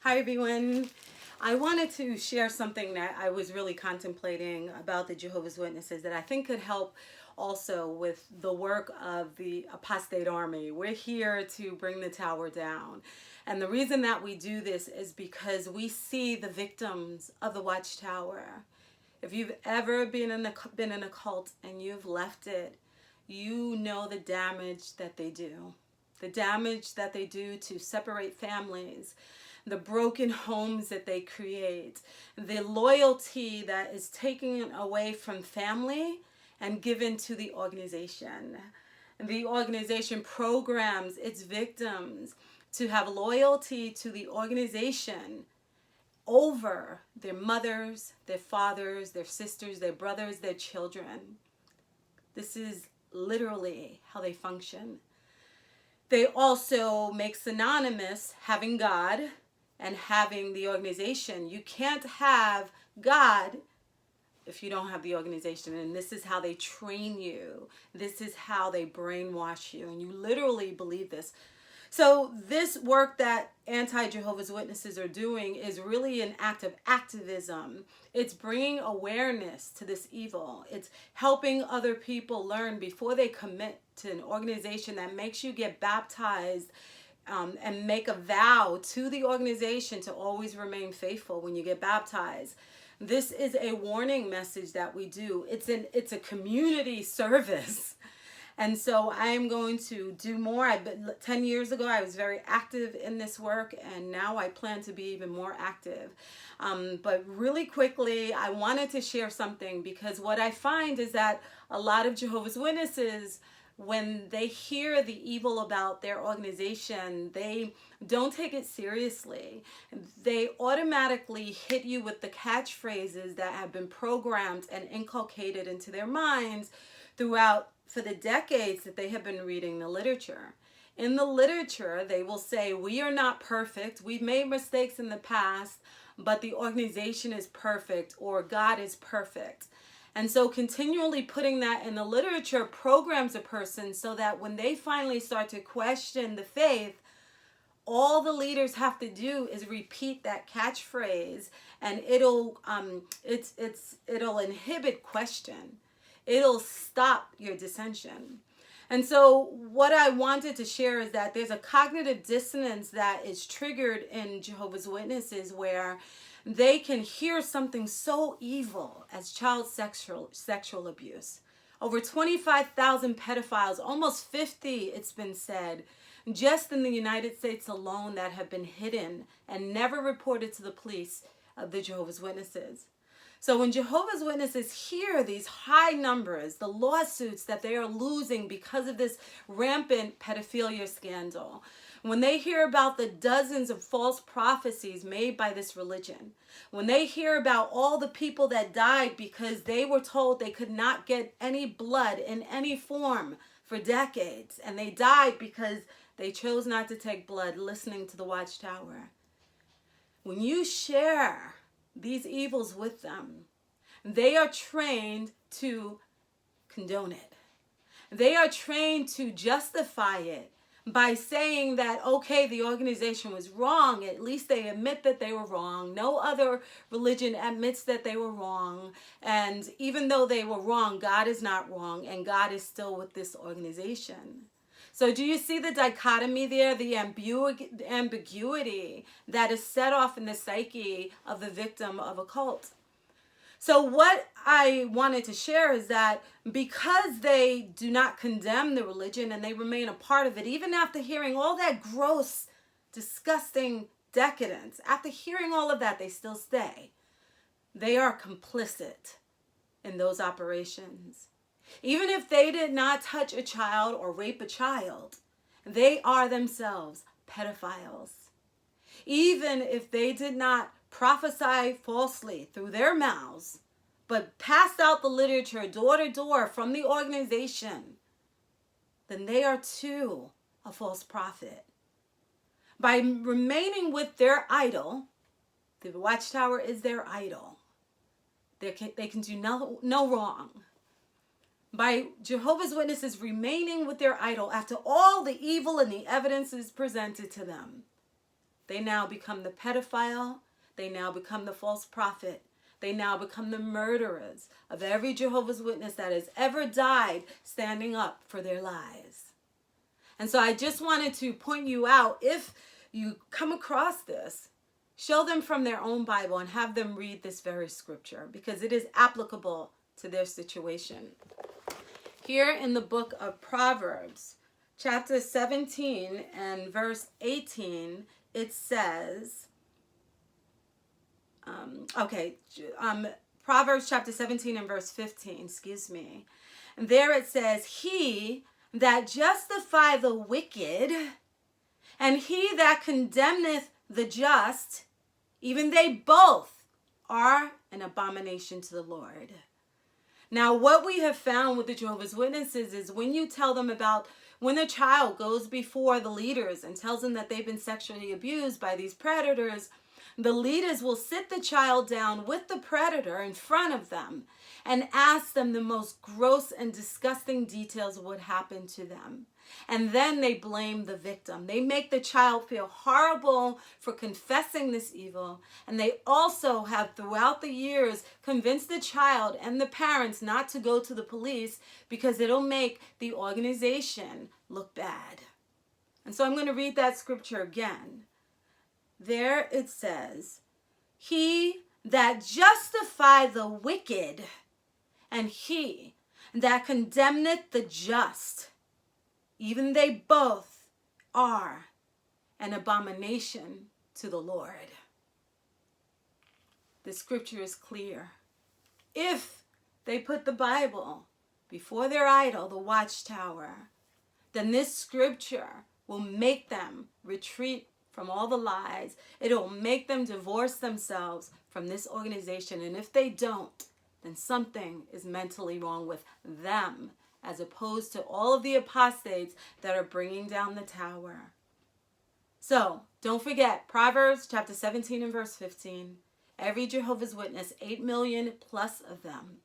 Hi everyone. I wanted to share something that I was really contemplating about the Jehovah's Witnesses that I think could help also with the work of the apostate army. We're here to bring the tower down. And the reason that we do this is because we see the victims of the watchtower. If you've ever been in a cult and you've left it, you know the damage that they do. The damage that they do to separate families, the broken homes that they create, the loyalty that is taken away from family and given to the organization. The organization programs its victims to have loyalty to the organization over their mothers, their fathers, their sisters, their brothers, their children. This is literally how they function. They also make synonymous having God and having the organization. You can't have God if you don't have the organization. And this is how they train you. This is how they brainwash you. And you literally believe this. So this work that anti-Jehovah's Witnesses are doing is really an act of activism. It's bringing awareness to this evil. It's helping other people learn before they commit to an organization that makes you get baptized and make a vow to the organization to always remain faithful when you get baptized. This is a warning message that we do. It's a community service. And so I am going to do more. 10 years ago, I was very active in this work, and now I plan to be even more active. But really quickly, I wanted to share something because what I find is that a lot of Jehovah's Witnesses, when they hear the evil about their organization, they don't take it seriously. They automatically hit you with the catchphrases that have been programmed and inculcated into their minds for the decades that they have been reading the literature. In the literature, they will say, we are not perfect. We've made mistakes in the past, but the organization is perfect, or God is perfect. And so continually putting that in the literature programs a person so that when they finally start to question the faith, all the leaders have to do is repeat that catchphrase, and it'll inhibit question. It'll stop your dissension. And so what I wanted to share is that there's a cognitive dissonance that is triggered in Jehovah's Witnesses where they can hear something so evil as child sexual abuse. Over 25,000 pedophiles, almost 50, it's been said, just in the United States alone that have been hidden and never reported to the police of the Jehovah's Witnesses. So when Jehovah's Witnesses hear these high numbers, the lawsuits that they are losing because of this rampant pedophilia scandal, when they hear about the dozens of false prophecies made by this religion, when they hear about all the people that died because they were told they could not get any blood in any form for decades, and they died because they chose not to take blood listening to the Watchtower. When you share these evils with them, they are trained to condone it. They are trained to justify it by saying that, okay, the organization was wrong. At least they admit that they were wrong. No other religion admits that they were wrong. And even though they were wrong, God is not wrong, and God is still with this organization. So do you see the dichotomy there, the ambiguity that is set off in the psyche of the victim of a cult? So what I wanted to share is that because they do not condemn the religion and they remain a part of it, even after hearing all that gross, disgusting decadence, after hearing all of that, they still stay. They are complicit in those operations. Even if they did not touch a child or rape a child, they are themselves pedophiles. Even if they did not prophesy falsely through their mouths, but passed out the literature door to door from the organization, then they are too a false prophet. By remaining with their idol, the Watchtower is their idol. They can do no wrong. By Jehovah's Witnesses remaining with their idol after all the evil and the evidence is presented to them, They now become the pedophile. They now become the false prophet. They now become the murderers of every Jehovah's Witness that has ever died standing up for their lies. And so I just wanted to point you out, if you come across this, show them from their own Bible and have them read this very scripture, because it is applicable to their situation. Here in the book of Proverbs, chapter 17 and verse 18, it says, Proverbs chapter 17 and verse 15, And there it says, he that justify the wicked, and he that condemneth the just, even they both are an abomination to the Lord. Now, what we have found with the Jehovah's Witnesses is when you tell them about when a child goes before the leaders and tells them that they've been sexually abused by these predators, the leaders will sit the child down with the predator in front of them and ask them the most gross and disgusting details of what happened to them. And then they blame the victim. They make the child feel horrible for confessing this evil. And they also have, throughout the years, convinced the child and the parents not to go to the police because it'll make the organization look bad. And so I'm going to read that scripture again. There it says, he that justify the wicked, and he that condemneth the just, even they both are an abomination to the Lord. The scripture is clear. If they put the Bible before their idol, the watchtower, then this scripture will make them retreat from all the lies. It'll make them divorce themselves from this organization. And if they don't, then something is mentally wrong with them, as opposed to all of the apostates that are bringing down the tower. So, don't forget, Proverbs chapter 17 and verse 15. Every Jehovah's Witness, 8 million plus of them,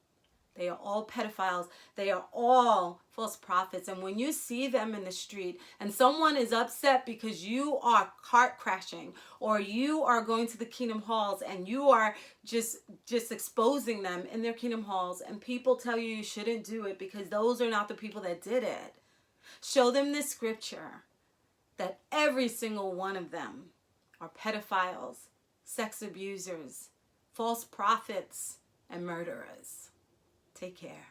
they are all pedophiles. They are all false prophets. And when you see them in the street and someone is upset because you are cart crashing or you are going to the kingdom halls and you are just exposing them in their kingdom halls, and people tell you shouldn't do it because those are not the people that did it, show them this scripture that every single one of them are pedophiles, sex abusers, false prophets, and murderers. Take care.